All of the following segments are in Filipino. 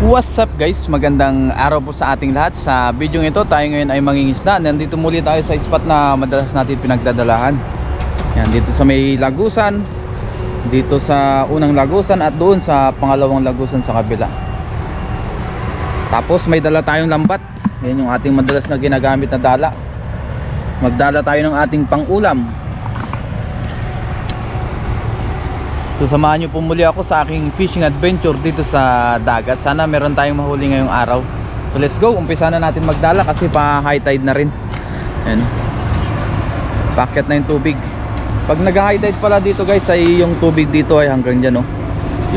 What's up guys? Magandang araw po sa ating lahat. Sa video ito tayo ngayon ay mangingisda. Nandito muli tayo sa spot na madalas natin pinagdadalahan. Yan, dito sa may lagusan, dito sa unang lagusan at doon sa pangalawang lagusan sa kabila. Tapos may dala tayong lambat. Yan yung ating madalas na ginagamit na dala. Magdala tayo ng ating pang-ulam. So samahan nyo po muli ako sa aking fishing adventure dito sa dagat. Sana meron tayong mahuli ngayong araw. So let's go, umpisa na natin magdala kasi pa high tide na rin. Ayan, packet na yung tubig. Pag nag high tide pala dito guys, ay yung tubig dito ay hanggang dyan, oh.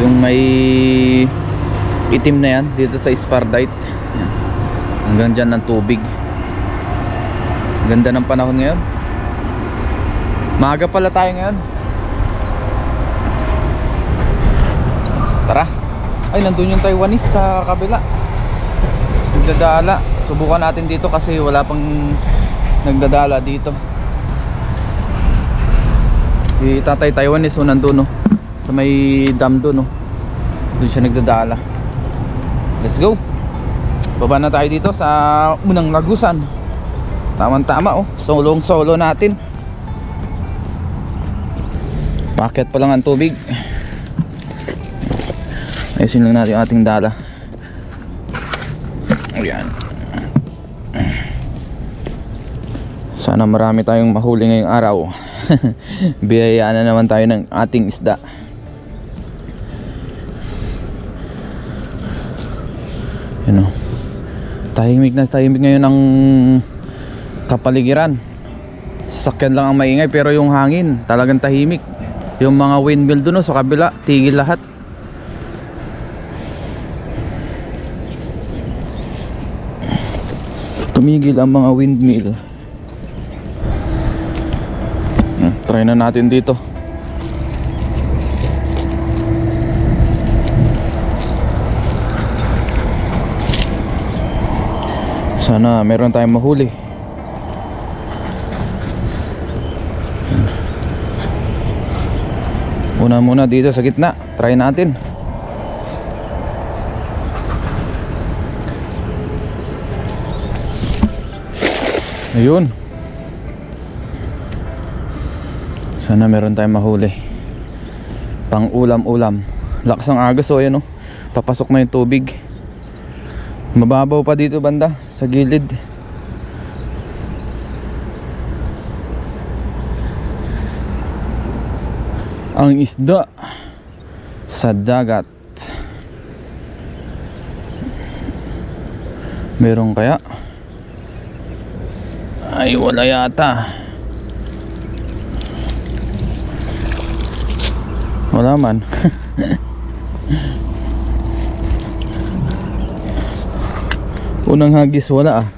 Yung may itim na yan dito sa Spardite. Ayan, hanggang dyan ng tubig. Ganda ng panahon ngayon. Maaga pala tayo ngayon. Tara. Ay, nandun yung Taiwanese sa kabila. Nagdadala. Subukan natin dito kasi wala pang nagdadala dito. Si Tatay Taiwanese, oh, nandun, oh, sa may dam dun, oh. Doon siya nagdadala. Let's go. Baba na tayo dito sa unang lagusan. Tama-tama, oh. Solong-solo natin. Packet pa lang ang tubig. Ayusin lang natin yung ating dala. Ayan. Sana marami tayong mahuli ngayong araw. Biyayaan na naman tayo ng ating isda. Yun, oh. Tahimik na tahimik ngayon ang kapaligiran. Sasakyan lang ang maingay pero yung hangin talagang tahimik. Yung mga windmill dun, oh, sa kabila, tigil lahat. Tumigil ang mga windmill. Try na natin dito. Sana meron tayong mahuli. Una muna dito sa gitna. Try natin. Ayun. Sana meron tayong mahuli. Pang ulam-ulam. Lakas ng agos, oh, yan, oh. Papasok na yung tubig. Mababaw pa dito banda sa gilid. Ang isda sa dagat. Meron kaya? Ay, wala yata. Wala man. Unang hagis wala, ah.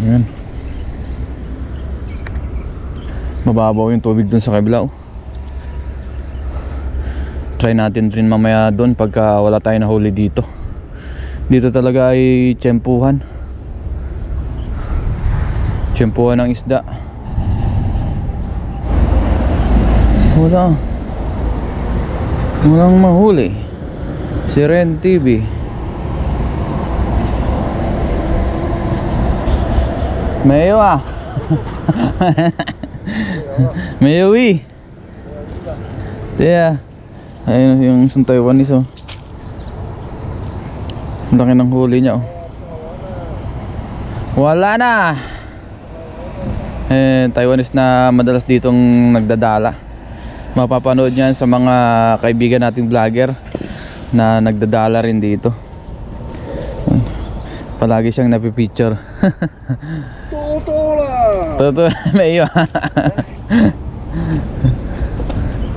Ayan. Mababaw yung tubig dun sa kabila, oh. Try natin rin mamaya dun pagka wala tayo nahuli dito. Dito talaga ay tiyempuhan. Tiyempuhan ng isda. Walang mahuli. Si Ren TV. Mayo, ah. Mayo, eh. Yeah. Ayun yung isang Taiwanese, oh. Ang laki ng huli niya, oh. Wala na. Taiwanese na madalas ditong nagdadala. Mapapanood niyan sa mga kaibigan nating vlogger na nagdadala rin dito. Palagi siyang napipicture. Totoo may iyo.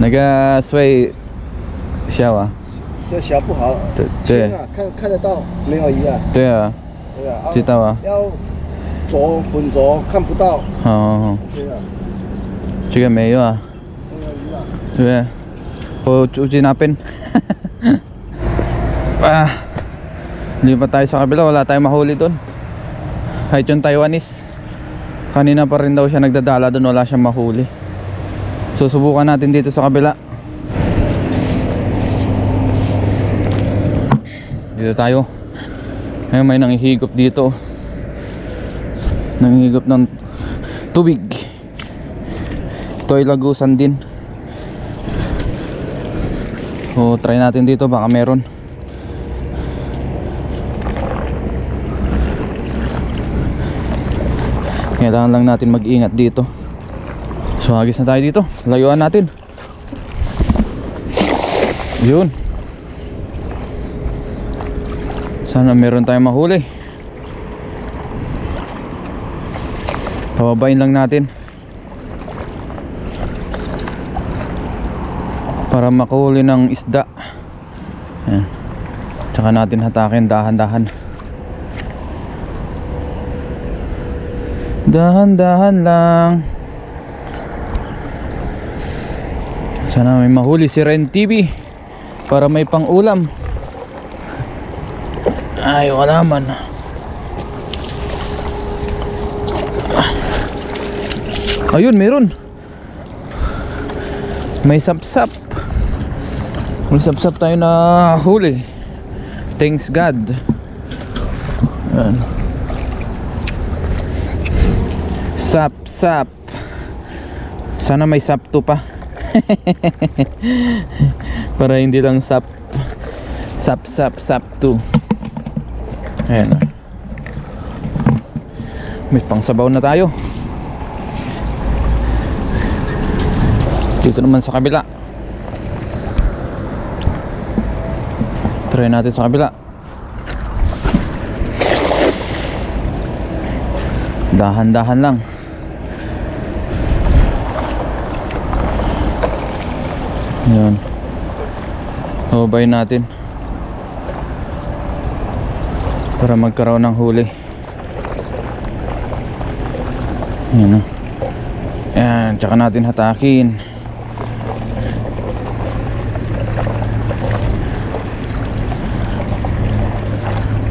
Naga-sway siya, ah. 这小不好，对啊，看得到，没有鱼啊。对啊，对啊，知道啊。要左浑浊看不到。哦，对啊，这个没有啊。没有鱼啊。对，我uji napin. Lipat tayo sa kabila, wala tayong mahuli doon. Kahit yung Taiwanese, kanina pa rin daw siya nagdadala doon, wala siyang mahuli. So subukan natin dito sa kabila. dito tayo. Ngayon may nanghihigop dito. Nanghihigop ng tubig. Ito ay lagusan din. So try natin dito, baka meron. Kailangan lang natin mag-ingat dito. So agis na tayo dito. Layuan natin. Yun. Sana meron tayong mahuli. Pababain lang natin para makahuli ng isda. Ayan. Tsaka natin hatakin dahan-dahan. Dahan-dahan lang. Sana may mahuli si Ren TV para may pang-ulam. Ay, wala man. Ayun, meron. May sapsap. May sapsap tayo na huli. Thanks God. Ayan. Sapsap. Sana may sapto pa. Para hindi lang sap. Sapto. Ayan. May pangsabaw na tayo. Dito naman sa kabila. Try natin sa kabila. Dahan-dahan lang. Ayan. Hubayin natin para magkaroon ng huli. Ayan. Ayan, tsaka natin hatakin.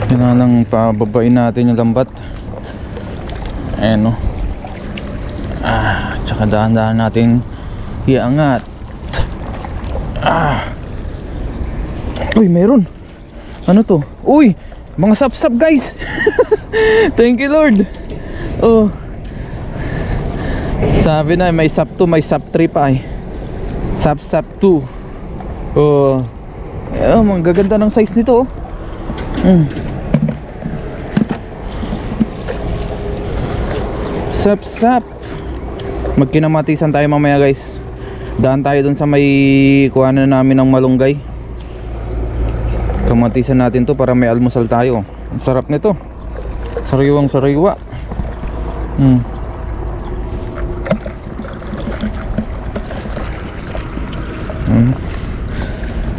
Kailangan lang pababain natin yung lambat. Ayan, no. Tsaka dahan-dahan natin iangat. Uy, meron. Ano to? Uy, mga sapsap guys. Thank you Lord. Oh, sabi na may sap 2, may sap 3 pa eh. Sapsap 2. Oh, mga gaganda ng size nito. Sapsap. Magkinamatisan tayo mamaya guys. Daan tayo dun sa may kuhanan namin ng malunggay. Kamatisan natin to para may almusal tayo. Ang sarap nito. Sariwang sariwa.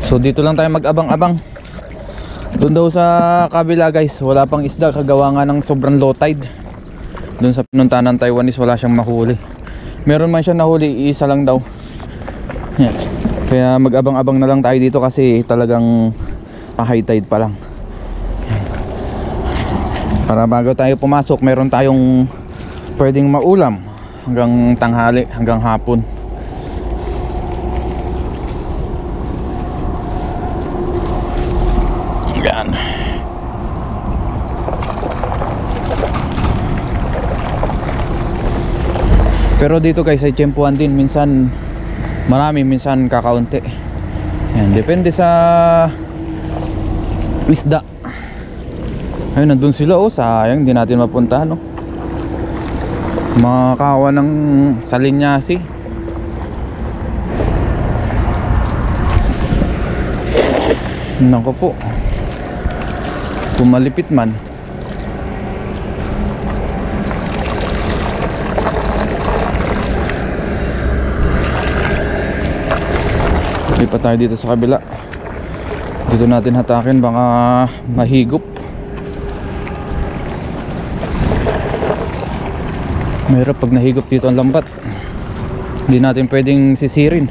So dito lang tayo mag-abang-abang. Doon daw sa kabila guys, wala pang isda, kagawa nga ng sobrang low tide. Doon sa pinuntahan ng Taiwanese wala siyang mahuli. Meron man siya nahuli, isa lang daw. Yan. Kaya mag-abang-abang na lang tayo dito kasi talagang high tide pa lang. Para bago tayo pumasok, meron tayong pwedeng maulam hanggang tanghali, hanggang hapon. Yan. Pero dito guys ay tiyempuhan din, minsan marami, minsan kakaunti. Yan, depende sa isda. Ayun, nandun sila. Oh, sayang, hindi natin mapuntahan. Oh, mga kawa ng salinyasi. Nako po, pumalipit man. Lipat tayo dito sa kabila. Dito natin hatakin, baka mahigop. Mahirap pag nahigop dito ang lambat. Hindi natin pwedeng sisirin.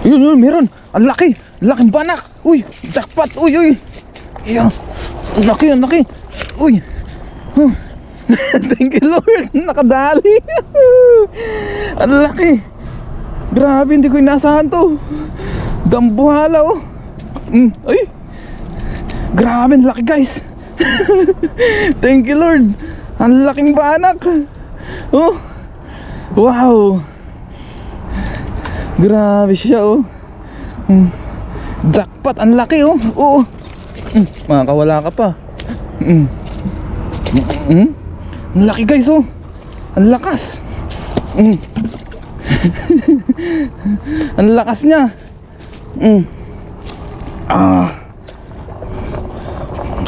Yun, meron. Ang laki. Laking banak. Uy, jackpot. Uy. Yan. Ang laki. Uy. Thank you Lord, nakadali. Ang laki. Grabe, hindi ko inasahan to. Dambuhala oh. Ay, grabe, ang laki guys. Thank you Lord. Ang laking banak. Oh, wow. Grabe siya oh. Jackpot, ang laki oh. Oo. Makakawala ka pa. Ang laki guys oh. Ang lakas. Ang lakas niya.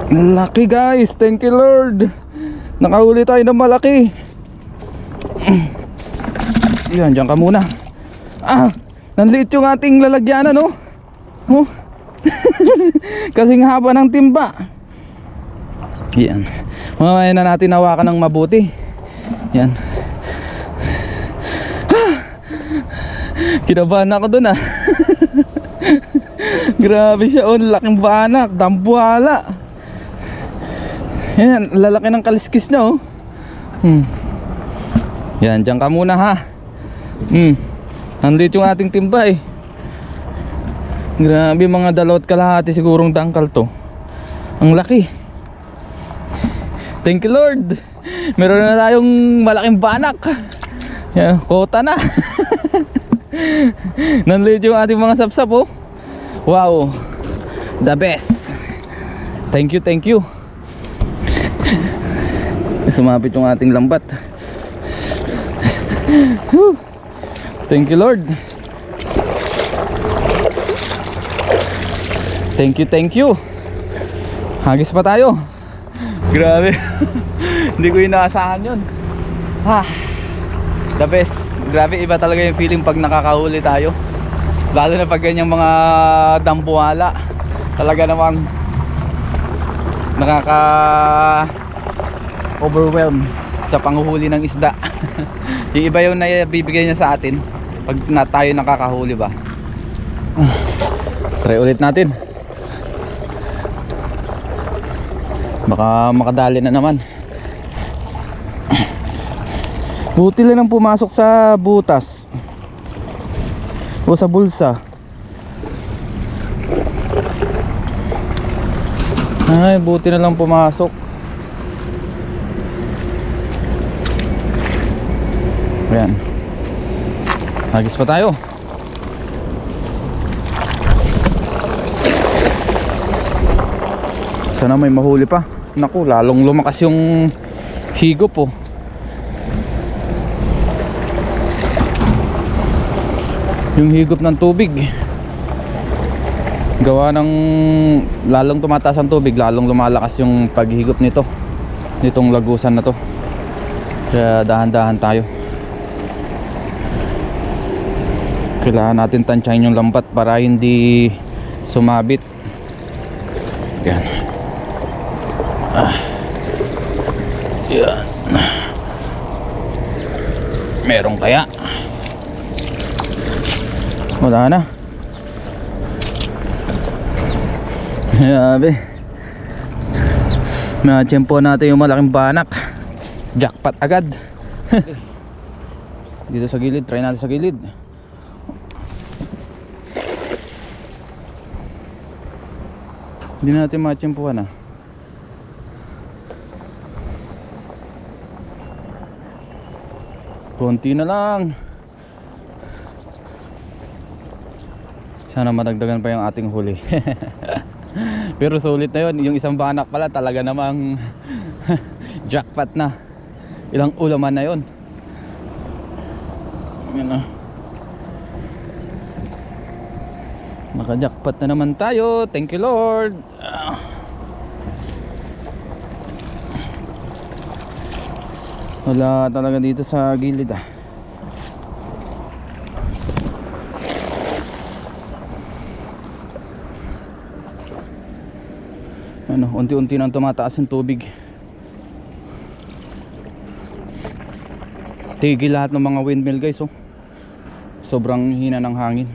Ang laki guys. Thank you Lord. Nakahuli tayo ng malaki. Yan, dyan ka muna. Nanliit yung ating lalagyanan no. Oh. Kasing haba ng timba. Yan. Mamaya na natin hawakan ng mabuti. Yan. Kinabahan ako dun Grabe siya oh, laking banak, dambuhala. Yan, lalaki ng kaliskis niya oh. Yan, dyan ka muna ha. Nandito yung ating timba eh. Grabe, mga 2 kalahati sigurong dangkal to. Ang laki. Thank you Lord. Meron na tayong malaking banak. Yan, kota na. Nandito yung ating mga sapsap oh. Wow, the best. Thank you, thank you. Sumapit yung ating lambat. Thank you Lord. Thank you, thank you. Hagis pa tayo. Grabe. Hindi ko inaasahan yun. The best. Grabe, iba talaga yung feeling pag nakakahuli tayo. Lalo na pag ganyang mga dambuhala. Talaga namang nakaka overwhelm sa panghuhuli ng isda. Yung iba yung nabibigay niya sa atin pag tayo nakakahuli ba. Try ulit natin. Baka makadali na naman. Buti lang ang pumasok sa butas o sa bulsa. Ay, buti na lang pumasok. Ayan. Hagis pa tayo. Sana may mahuli pa. Naku, lalong lumakas yung higop oh. Yung higop ng tubig. Gawa ng lalong tumataas ang tubig, lalong lumalakas yung paghigop nito. Nitong lagusan na to. Kaya dahan-dahan tayo. Kailangan natin tansyahin yung lambat para hindi sumabit. Yan. Yan. Meron kaya? Wala na. Grabe. Na-tsempo natin yung malaking banak. Jackpot agad. Dito sa gilid, try natin sa gilid. Hindi natin ma-tsempuhan ah. Konti na lang. Sana madagdagan pa yung ating huli. Pero sulit na yun. Yung isang banak pala talaga namang jackpot na. Ilang ulaman na yun. Yan na. Naka-jackpot na naman tayo. Thank you Lord. Wala talaga dito sa gilid ah. Ano, unti-unti nang tumataas yung tubig. Tigil lahat ng mga windmill guys oh. Sobrang hina ng hangin.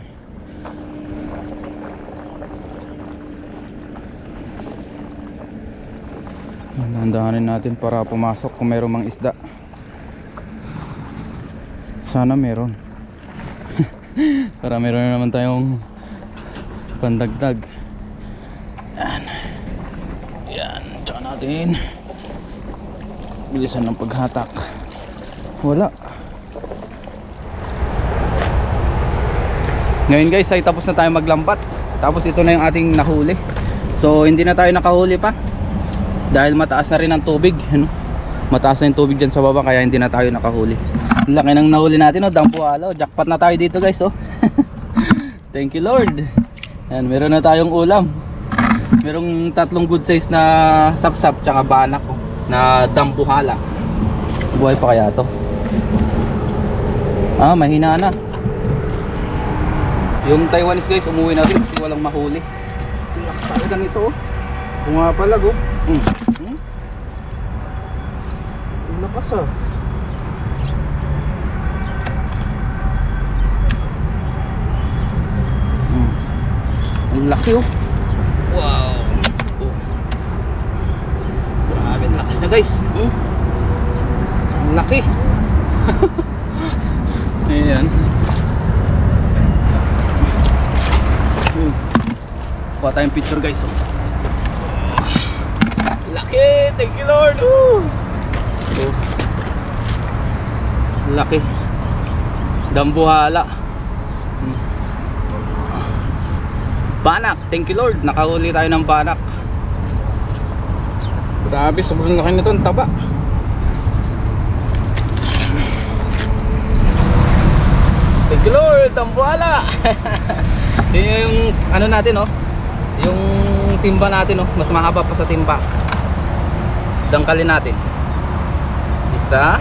Nandahanin natin para pumasok kung meron mang isda. Sana meron. Para meron na naman tayong pandagdag. Yan. Yan. Tsaka natin bilisan ng paghatak. Wala. Ngayon guys ay tapos na tayo maglambat. Tapos ito na yung ating nahuli. So hindi na tayo nakahuli pa dahil mataas na rin ang tubig, ano? Mataas na yung tubig dyan sa baba, kaya hindi na tayo nakahuli. Laki ng nahuli natin, oh, dampuhala. Jackpot na tayo dito guys, oh. Thank you Lord. Yan, meron na tayong ulam. Merong 3 good size na sapsap tsaka banak, oh, na dampuhala. Buhay pa kaya to? Ah, mahina na. Yung Taiwanese guys, umuwi na rin kasi walang mahuli. Lakas talaga nito, oh. Pumapalag, oh. Lakas, ah. Ang laki, oh. Wow. Oh. Grabe, ang lakas na guys. Ang laki. Ayan. Kuha tayong picture guys, oh. Laki, thank you Lord. Laki. Dambuhala. Banak, thank you Lord. Nakahuli tayo ng banak. Grabe, sobrang laki nito, ang taba. Thank you Lord, dambuhala. Yung ano natin, oh, yung timba natin, oh, mas mahaba pa sa timba. Dangkalin natin. 1,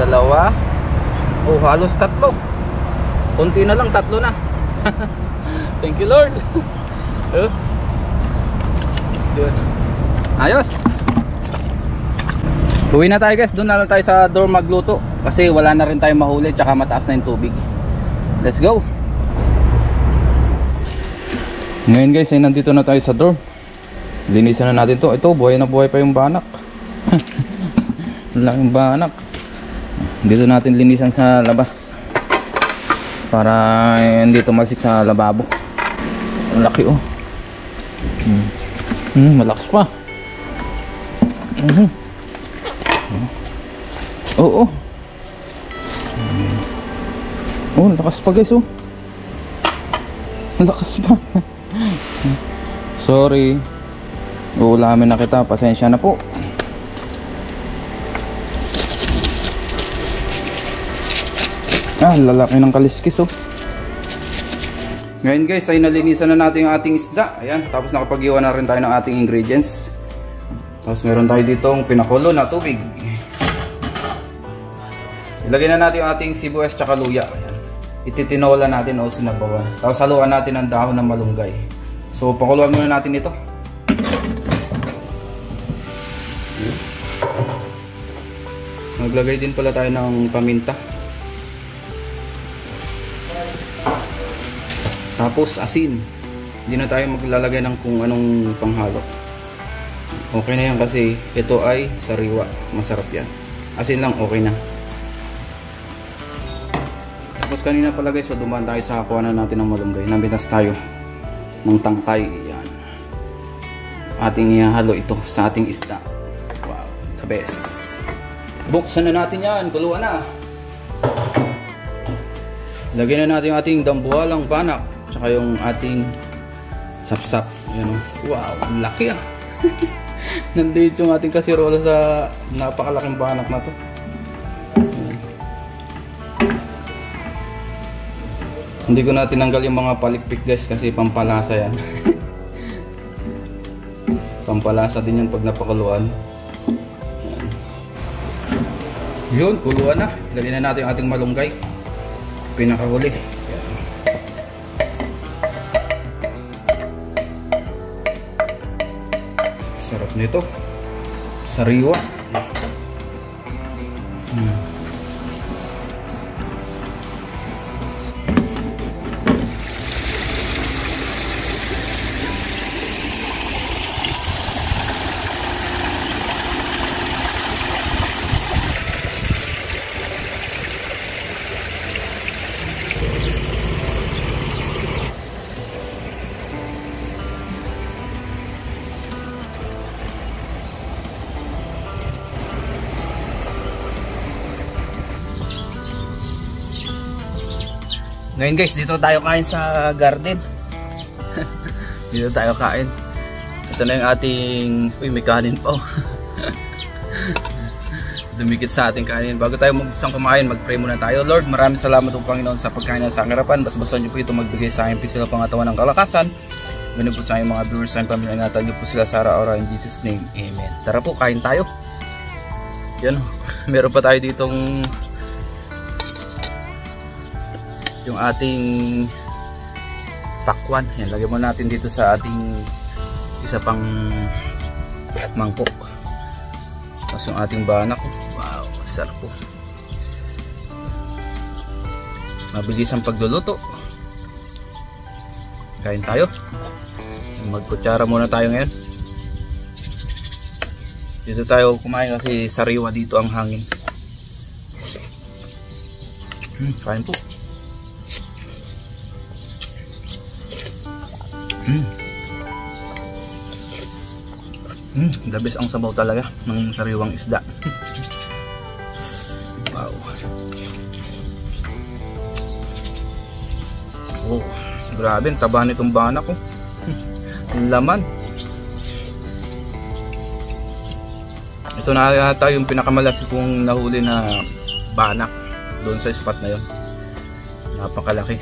2, oh, halos 3. Konti na lang, 3 na. Thank you Lord. Yun. Ayos. Uwi na tayo guys. Doon na lang tayo sa dorm magluto kasi wala na rin tayong mahuli tsaka mataas na yung tubig. Let's go. Ngayon guys ay nandito na tayo sa dorm. Linisan na natin to. Ito, buhay na buhay pa yung banak. Laking banak. Dito natin linisan sa labas para hindi tumalsik sa lababo. Ang laki, oh. Malakas pa. Oo. Oh, lakas pa guys, oh. Lakas pa. Sorry. Uulamin na kita, pasensya na po. Ah, lalaki ng kaliskis, oh. Ngayon guys ay nalinisan na natin yung ating isda. Ayan, tapos nakapag-iwan na rin tayo ng ating ingredients. Tapos meron tayo ditong pinakulo na tubig. Ilagay na natin yung ating sibuyas tsaka luya. Ayan. Ititinola natin o sinabawan. Tapos haluan natin ang dahon ng malunggay. So pakuluan muna natin ito. Maglagay din pala tayo ng paminta. Tapos asin. Hindi na tayo maglalagay ng kung anong panghalo. Okay na yan kasi ito ay sariwa. Masarap yan. Asin lang, okay na. Tapos kanina pala guys, so dumaan tayo sa kuhanan natin ng malunggay. Nambitas tayo ng tangkay. Yan. Ating ihahalo ito sa ating isda. Wow, the best. Buksan na natin yan. Kuluan na. Lagyan na natin yung ating dambuhalang banak. Tsaka yung ating sapsap. Ayan, wow, ang laki, ah. Nandito yung ating kasirola sa napakalaking banak na to. Ayan. Hindi ko na tinanggal yung mga palikpik guys kasi pampalasa yan. Pampalasa din yan pag napakuluan. Ayan. Yun, kuluan na. Ilagay na natin yung ating malunggay. Pinakahuli. Sarap nito. Sariwa. Ngayon guys, dito tayo kain sa garden. Dito tayo kain. Ito na yung ating... Uy, may kanin pa oh. Dumikit sa ating kanin. Bago tayo mag-isang kumain, mag-pray muna tayo. Lord, maraming salamat po Panginoon sa pagkain na sa aking harapan. Basta niyo po ito magbigay sa akin sila pangatawan ng kalakasan. Ganun po sa aking mga viewers, sa aking pamilya, ingatan niyo po sila sa araw-araw in Jesus name. Amen. Tara po, kain tayo. Yan, meron pa tayo ditong yung ating pakwan. Yan, lagyan mo natin dito sa ating isa pang mangkok. Tapos yung ating banak. Wow, sarap po. Mabilis ang pagluluto. Kain tayo. Magkutsara muna tayo ngayon. Dito tayo kumain kasi sariwa dito ang hangin. Kain po. The best ang sabaw talaga ng sariwang isda. Wow. Oh, grabe ang taba nitong banak ko. Ang laman. Ito na yata yung pinakamalaki kong nahuli na banak doon sa spot na yon. Napakalaki.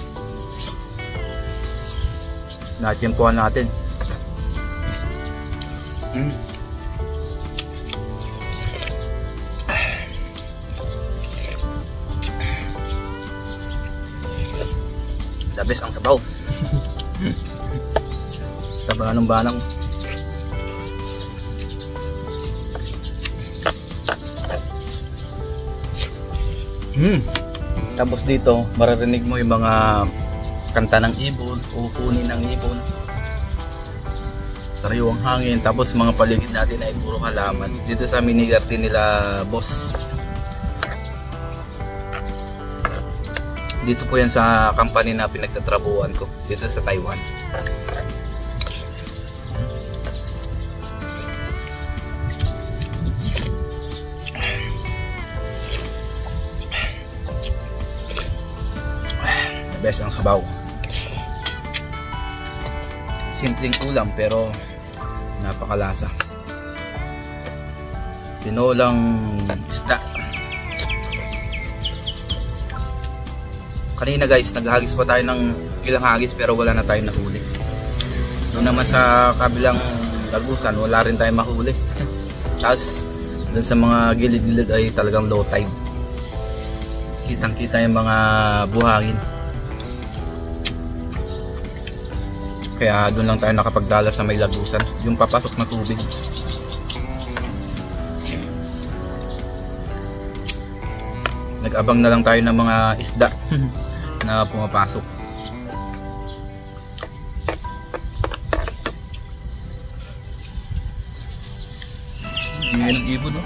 Natimpuan natin. The best ang sabaw. Taba ng banang. Tapos dito maririnig mo yung mga kanta ng ibon, uupunin ng ibon, sariwang hangin. Tapos mga paligid natin ay puro halaman. Dito sa mini garden nila boss. Dito po yan sa company na pinagtatrabuhan ko dito sa Taiwan. The best ang sabaw. Simpleng ulam pero napakalasa. Tinolang isda. Kanina guys, naghagis pa tayo ng ilang hagis pero wala na tayong nahuli. Doon naman sa kabilang lagusan, wala rin tayong mahuli. Tapos doon sa mga gilid-gilid ay talagang low tide. Kitang-kita yung mga buhangin. Kaya doon lang tayo nakapagdala sa may lagusan, yung papasok na tubig. Nag-abang na lang tayo ng mga isda na pumapasok. Ngayon ang ibon, no?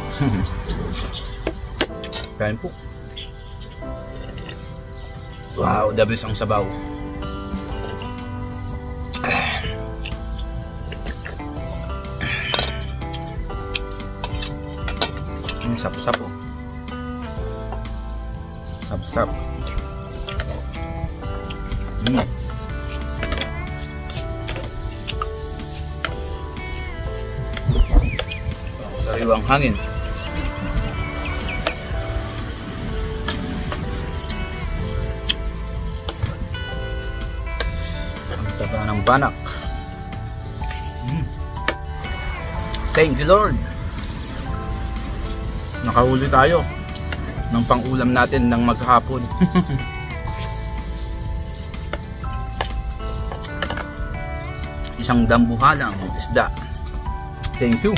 Kain po. Wow, the best ang sabaw. Sap-sap po. Sap-sap. Sariwang hangin. Ang taba ng banak. Thank you Lord. Nakahuli tayo ng pang-ulam natin ng maghapon. Isang dambuhalang isda. Thank you.